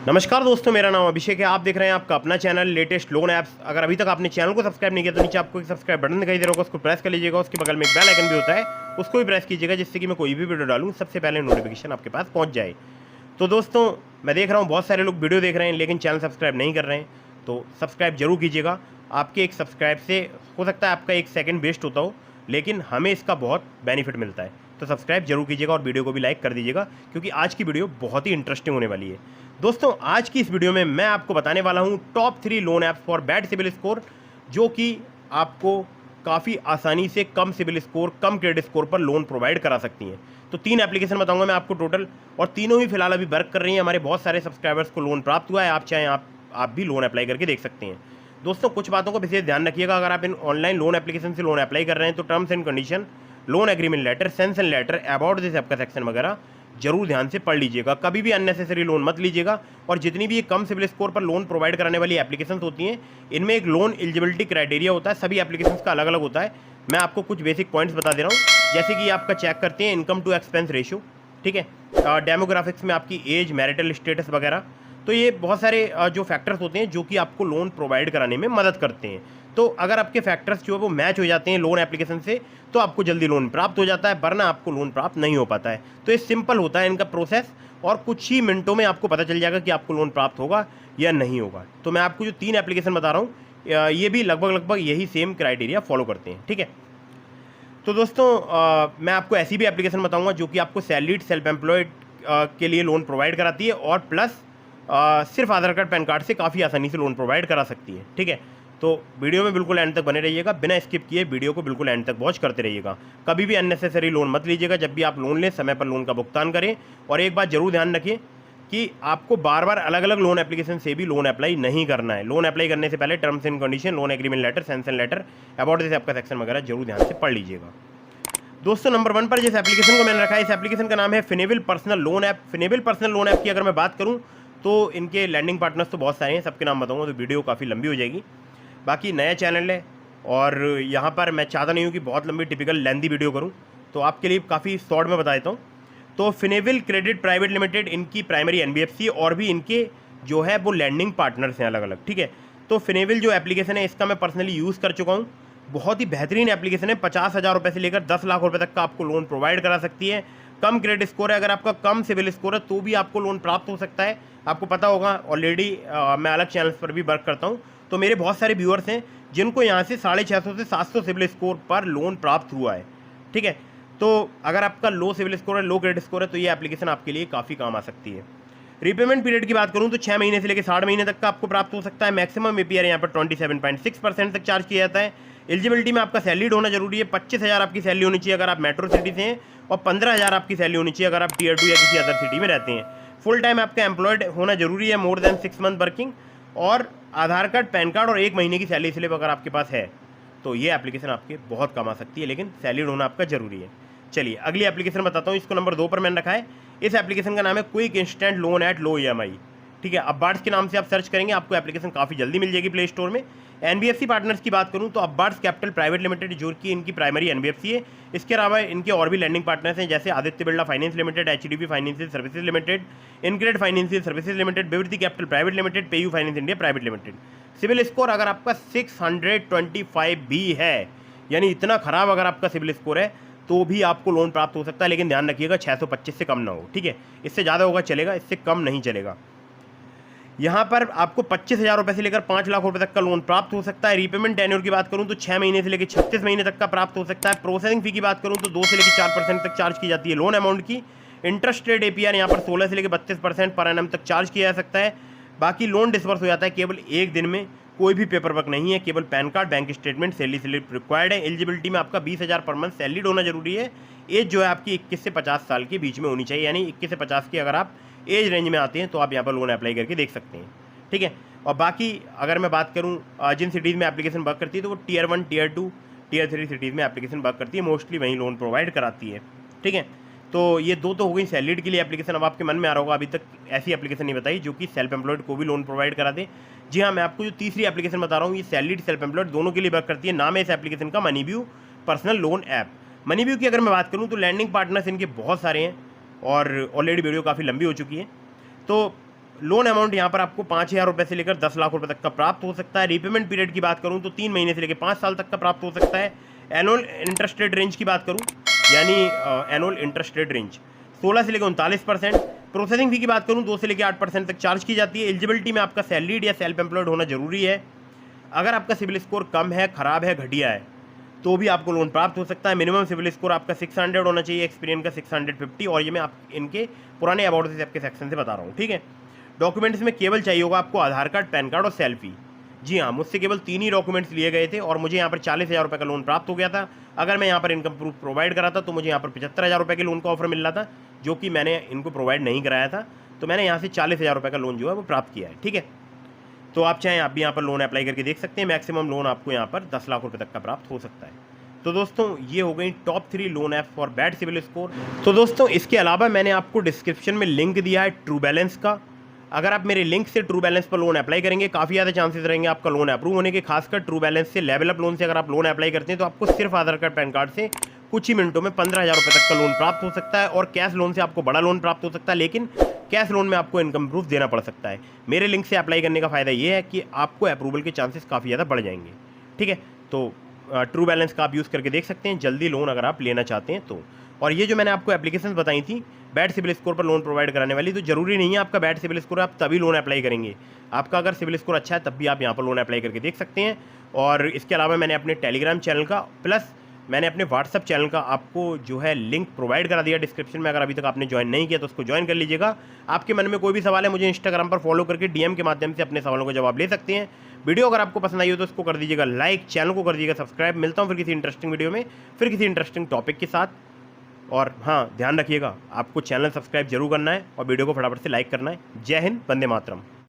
नमस्कार दोस्तों, मेरा नाम अभिषेक है। आप देख रहे हैं आपका अपना चैनल लेटेस्ट लोन ऐप्स। अगर अभी तक आपने चैनल को सब्सक्राइब नहीं किया तो नीचे आपको एक सब्सक्राइब बटन दिखाई दे रहा होगा, उसको प्रेस कर लीजिएगा। उसके बगल में एक बेल आइकन भी होता है, उसको भी प्रेस कीजिएगा, जिससे कि मैं कोई भी वीडियो डालूँ सबसे पहले नोटिफिकेशन आपके पास पहुँच जाए। तो दोस्तों, मैं देख रहा हूँ बहुत सारे लोग वीडियो देख रहे हैं लेकिन चैनल सब्सक्राइब नहीं कर रहे हैं, तो सब्सक्राइब जरूर कीजिएगा। आपके एक सब्सक्राइब से हो सकता है आपका एक सेकंड वेस्ट होता हो, लेकिन हमें इसका बहुत बेनिफिट मिलता है। तो सब्सक्राइब जरूर कीजिएगा और वीडियो को भी लाइक कर दीजिएगा, क्योंकि आज की वीडियो बहुत ही इंटरेस्टिंग होने वाली है। दोस्तों, आज की इस वीडियो में मैं आपको बताने वाला हूं top 3 loan apps for bad CIBIL score, जो कि आपको काफ़ी आसानी से कम सिविल स्कोर, कम क्रेडिट स्कोर पर लोन प्रोवाइड करा सकती हैं। तो 3 एप्लीकेशन बताऊंगा मैं आपको टोटल, और तीनों ही फिलहाल अभी वर्क कर रही हैं। हमारे बहुत सारे सब्सक्राइबर्स को लोन प्राप्त हुआ है। आप चाहें आप भी लोन अप्लाई करके देख सकते हैं। दोस्तों, कुछ बातों का विशेष ध्यान रखिएगा। अगर आप इन ऑनलाइन लोन एप्लीकेशन से लोन अप्लाई कर रहे हैं तो terms and condition, loan agreement letter, sanction letter, about this app का सेक्शन वगैरह जरूर ध्यान से पढ़ लीजिएगा। कभी भी अननेसेसरी लोन मत लीजिएगा। और जितनी भी ये कम सिविल स्कोर पर लोन प्रोवाइड कराने वाली एप्लीकेशंस होती हैं, इनमें एक लोन एलिजिबिलिटी क्राइटेरिया होता है। सभी एप्लीकेशंस का अलग अलग होता है। मैं आपको कुछ बेसिक पॉइंट्स बता दे रहा हूँ, जैसे कि आपका चेक करते हैं इनकम टू एक्सपेंस रेशियो, ठीक है, डेमोग्राफिक्स में आपकी एज, मैरिटल स्टेटस वगैरह। तो ये बहुत सारे जो फैक्टर्स होते हैं जो कि आपको लोन प्रोवाइड कराने में मदद करते हैं। तो अगर आपके फैक्टर्स जो है वो मैच हो जाते हैं लोन एप्लीकेशन से, तो आपको जल्दी लोन प्राप्त हो जाता है, वरना आपको लोन प्राप्त नहीं हो पाता है। तो ये सिंपल होता है इनका प्रोसेस, और कुछ ही मिनटों में आपको पता चल जाएगा कि आपको लोन प्राप्त होगा या नहीं होगा। तो मैं आपको जो 3 एप्लीकेशन बता रहा हूँ, ये भी लगभग यही सेम क्राइटेरिया फॉलो करते हैं, ठीक है। तो दोस्तों, मैं आपको ऐसी भी एप्लीकेशन बताऊंगा जो कि आपको सैलरीड, सेल्फ एम्प्लॉयड के लिए लोन प्रोवाइड कराती है, और प्लस सिर्फ आधार कार्ड, पैन कार्ड से काफ़ी आसानी से लोन प्रोवाइड करा सकती है, ठीक है। तो वीडियो में बिल्कुल एंड तक बने रहिएगा, बिना स्किप किए वीडियो को बिल्कुल एंड तक वॉच करते रहिएगा। कभी भी अननेसेसरी लोन मत लीजिएगा। जब भी आप लोन लें, समय पर लोन का भुगतान करें। और एक बात जरूर ध्यान रखिए कि आपको बार बार अलग अलग लोन एप्लीकेशन से भी लोन अप्लाई नहीं करना है। लोन अप्लाई करने से पहले terms and condition, loan agreement letter, sanction letter, about this आपका सेक्शन वगैरह जरूर ध्यान से पढ़ लीजिएगा। दोस्तों, नंबर 1 पर जिस एप्लीकेशन को मैंने रखा है, इस एप्लीकेशन का नाम है Finnable personal loan app. Finnable personal loan app की अगर मैं बात करूं तो इनके लैंडिंग पार्टनर्स तो बहुत सारे हैं, सबके नाम बताऊंगा तो वीडियो काफ़ी लंबी हो जाएगी। बाकी नया चैनल है और यहाँ पर मैं चाहता नहीं हूँ कि बहुत लंबी टिपिकल लेंदी वीडियो करूँ, तो आपके लिए काफ़ी शॉर्ट में बता देता हूँ। तो फिनेबल क्रेडिट प्राइवेट लिमिटेड इनकी प्राइमरी एनबीएफसी, और भी इनके जो है वो लैंडिंग पार्टनर्स हैं अलग अलग, ठीक है। तो फिनेबल जो एप्लीकेशन है इसका मैं पर्सनली यूज़ कर चुका हूँ। बहुत ही बेहतरीन एप्लीकेशन है। 50,000 रुपये से लेकर 10 लाख रुपये तक का आपको लोन प्रोवाइड करा सकती है। कम क्रेडिट स्कोर है, अगर आपका कम सिविल स्कोर है तो भी आपको लोन प्राप्त हो सकता है। आपको पता होगा ऑलरेडी, मैं अलग चैनल्स पर भी वर्क करता हूँ, तो मेरे बहुत सारे व्यूअर्स हैं जिनको यहाँ से 650 से 700 सिविल स्कोर पर लोन प्राप्त हुआ है, ठीक है। तो अगर आपका लो सिविल स्कोर है, लो क्रेडिट स्कोर है, तो ये एप्लीकेशन आपके लिए काफ़ी काम आ सकती है। रीपेमेंट पीरियड की बात करूं तो 6 महीने से लेकर 60 महीने तक का आपको प्राप्त हो सकता है। मैक्सिमम एपीआर यहाँ पर 27.6% तक चार्ज किया जाता है। एलिजिबिलिटी में आपका सैलरीड होना जरूरी है। 25,000 आपकी सैलरी होनी चाहिए अगर आप मेट्रो सिटी से हैं, और 15,000 आपकी सैलरी होनी चाहिए अगर आप टीयर 2 या किसी अदर सिटी में रहते हैं। फुल टाइम आपका एम्प्लॉयड होना जरूरी है, मोर देन 6 मंथ वर्किंग, और आधार कार्ड, पैन कार्ड और 1 महीने की सैलरी स्लिप अगर आपके पास है तो ये एप्लीकेशन आपके बहुत काम आ सकती है, लेकिन सैलरीड होना आपका जरूरी है। चलिए अगली एप्लीकेशन बताता हूँ। इसको नंबर 2 पर मैंने रखा है। इस एप्लीकेशन का नाम है quick instant loan at low EMI, ठीक है। अब्बार्ड्स के नाम से आप सर्च करेंगे, आपको एप्लीकेशन काफ़ी जल्दी मिल जाएगी प्ले स्टोर में। एनबीएफसी पार्टनर्स की बात करूं तो अब्बार्ड्स कैपिटल प्राइवेट लिमिटेड, जो कि इनकी प्राइमरी एनबीएफसी है। इसके अलावा इनके और भी लैंडिंग पार्टनर्स हैं, जैसे Aditya Birla finance limited, HDB financial services limited, InCred financial services limited, Vivriti capital private limited, PayU finance India private limited. CIBIL score अगर आपका 625 भी है, यानी इतना खराब अगर आपका सिविल स्कोर है, तो भी आपको लोन प्राप्त हो सकता है। लेकिन ध्यान रखिएगा 625 से कम ना हो, ठीक है। इससे ज़्यादा होगा चलेगा, इससे कम नहीं चलेगा। यहाँ पर आपको 25,000 रुपये से लेकर 5 लाख रुपए तक का लोन प्राप्त हो सकता है। रीपेमेंट टेन्योर की बात करूँ तो 6 महीने से लेकर 36 महीने तक का प्राप्त हो सकता है। प्रोसेसिंग फी की बात करूँ तो 2 से लेकर 4% तक चार्ज की जाती है लोन अमाउंट की। इंटरेस्ट रेट एपीआर यहाँ पर 16 से लेकर 32% पर एनम तक चार्ज किया जा सकता है। बाकी लोन डिस्बर्स हो जाता है केवल 1 दिन में। कोई भी पेपर वर्क नहीं है, केवल pan card, bank statement, salary slip required है। एलिजिबिलिटी में आपका 20,000 पर मंथ सैलरीड होना जरूरी है। एज जो है आपकी 21 से 50 साल के बीच में होनी चाहिए, यानी 21 से 50 की अगर आप एज रेंज में आते हैं तो आप यहाँ पर लोन अप्लाई करके देख सकते हैं, ठीक है। और बाकी अगर मैं बात करूँ जिन सिटीज़ में एप्लीकेशन वर्क करती है तो वो टीयर 1, टीयर 2, टीयर 3 सिटीज़ में एप्लीकेशन वर्क करती है। मोस्टली वहीं लोन प्रोवाइड कराती है, ठीक है। तो ये दो तो हो गई सैलरीड के लिए एप्लीकेशन। अब आपके मन में आ रहा होगा अभी तक ऐसी एप्लीकेशन नहीं बताई जो कि सेल्फ एम्प्लॉयड को भी लोन प्रोवाइड करा दे। जी हाँ, मैं आपको जो तीसरी एप्लीकेशन बता रहा हूँ ये सैलरीड, सेल्फ एम्प्लॉयड दोनों के लिए वर्क करती है। नाम है इस एप्लीकेशन का MoneyView personal loan app. MoneyView की अगर मैं बात करूँ तो लैंडिंग पार्टनर्स इनके बहुत सारे हैं, और ऑलरेडी वीडियो काफ़ी लंबी हो चुकी है। तो लोन अमाउंट यहाँ पर आपको 5,000 रुपये से लेकर 10 लाख रुपए तक का प्राप्त हो सकता है। रीपेमेंट पीरियड की बात करूँ तो 3 महीने से लेकर 5 साल तक का प्राप्त हो सकता है। एनुअल इंटरेस्ट रेट रेंज की बात करूँ, यानी एनुअल इंटरेस्ट रेट रेंज 16 से लेकर 39%। प्रोसेसिंग फी की बात करूँ 2 से लेकर 8% तक चार्ज की जाती है। एलिजिबिलिटी में आपका सैलरीड या सेल्फ एम्प्लॉयड होना जरूरी है। अगर आपका सिविल स्कोर कम है, खराब है, घटिया है, तो भी आपको लोन प्राप्त हो सकता है। मिनिमम सिविल स्कोर आपका 600 होना चाहिए, एक्सपीरियंस का 650, और ये मैं आप इनके पुराने अबाउट से आपके सेक्शन से बता रहा हूँ, ठीक है। डॉक्यूमेंट्स में केवल चाहिए होगा आपको आधार कार्ड, पैन कार्ड और सेल्फी। जी हाँ, मुझसे केवल 3 ही डॉक्यूमेंट्स लिए गए थे और मुझे यहाँ पर 40,000 रुपये का लोन प्राप्त हो गया था। अगर मैं यहाँ पर इनकम प्रूफ प्रोवाइड करा था तो मुझे यहाँ पर 75,000 रुपये के लोन का ऑफर मिल रहा था, जो कि मैंने इनको प्रोवाइड नहीं कराया था। तो मैंने यहाँ से 40,000 रुपये का लोन जो है वो प्राप्त किया है, ठीक है। तो आप चाहें आप भी यहाँ पर लोन अप्लाई करके देख सकते हैं। मैक्सिमम लोन आपको यहाँ पर 10 लाख रुपये तक का प्राप्त हो सकता है। तो दोस्तों ये हो गई top 3 loan app for bad CIBIL score. तो दोस्तों इसके अलावा मैंने आपको डिस्क्रिप्शन में लिंक दिया है ट्रू बैलेंस का। अगर आप मेरे लिंक से ट्रू बैलेंस पर लोन अप्लाई करेंगे, काफ़ी ज़्यादा चांसेस रहेंगे आपका लोन अप्रूव होने के। खासकर ट्रू बैलेंस से, लेवल अप लोन से अगर आप लोन अप्लाई करते हैं तो आपको सिर्फ आधार कार्ड, पैन कार्ड से कुछ ही मिनटों में 15,000 रुपये तक का लोन प्राप्त हो सकता है। और कैश लोन से आपको बड़ा लोन प्राप्त हो सकता है, लेकिन कैश लोन में आपको इनकम प्रूफ देना पड़ सकता है। मेरे लिंक से अप्लाई करने का फ़ायदा ये है कि आपको अप्रूवल के चांसेस काफ़ी ज़्यादा बढ़ जाएंगे, ठीक है। तो ट्रू बैलेंस का आप यूज़ करके देख सकते हैं जल्दी लोन अगर आप लेना चाहते हैं तो। और ये जो मैंने आपको एप्लीकेशंस बताई थी बैड सिविल स्कोर पर लोन प्रोवाइड कराने वाली, तो जरूरी नहीं है आपका बैड सिविल स्कोर आप तभी लोन अप्लाई करेंगे। आपका अगर सिविल स्कोर अच्छा है तब भी आप यहाँ पर लोन अप्लाई करके देख सकते हैं। और इसके अलावा मैंने अपने टेलीग्राम चैनल का प्लस मैंने अपने व्हाट्सअप चैनल का आपको जो है लिंक प्रोवाइड करा दिया डिस्क्रिप्शन में। अगर अभी तक आपने ज्वाइन नहीं किया तो उसको ज्वाइन कर लीजिएगा। आपके मन में कोई भी सवाल है मुझे इंस्टाग्राम पर फॉलो करके डीएम के माध्यम से अपने सवालों का जवाब ले सकते हैं। वीडियो अगर आपको पसंद आई हो तो उसको कर दीजिएगा लाइक, चैनल को कर दीजिएगा सब्सक्राइब। मिलता हूँ फिर किसी इंटरेस्टिंग वीडियो में, फिर किसी इंटरेस्टिंग टॉपिक के साथ। और हाँ, ध्यान रखिएगा आपको चैनल सब्सक्राइब जरूर करना है और वीडियो को फटाफट से लाइक करना है। जय हिंद, वंदे मातरम।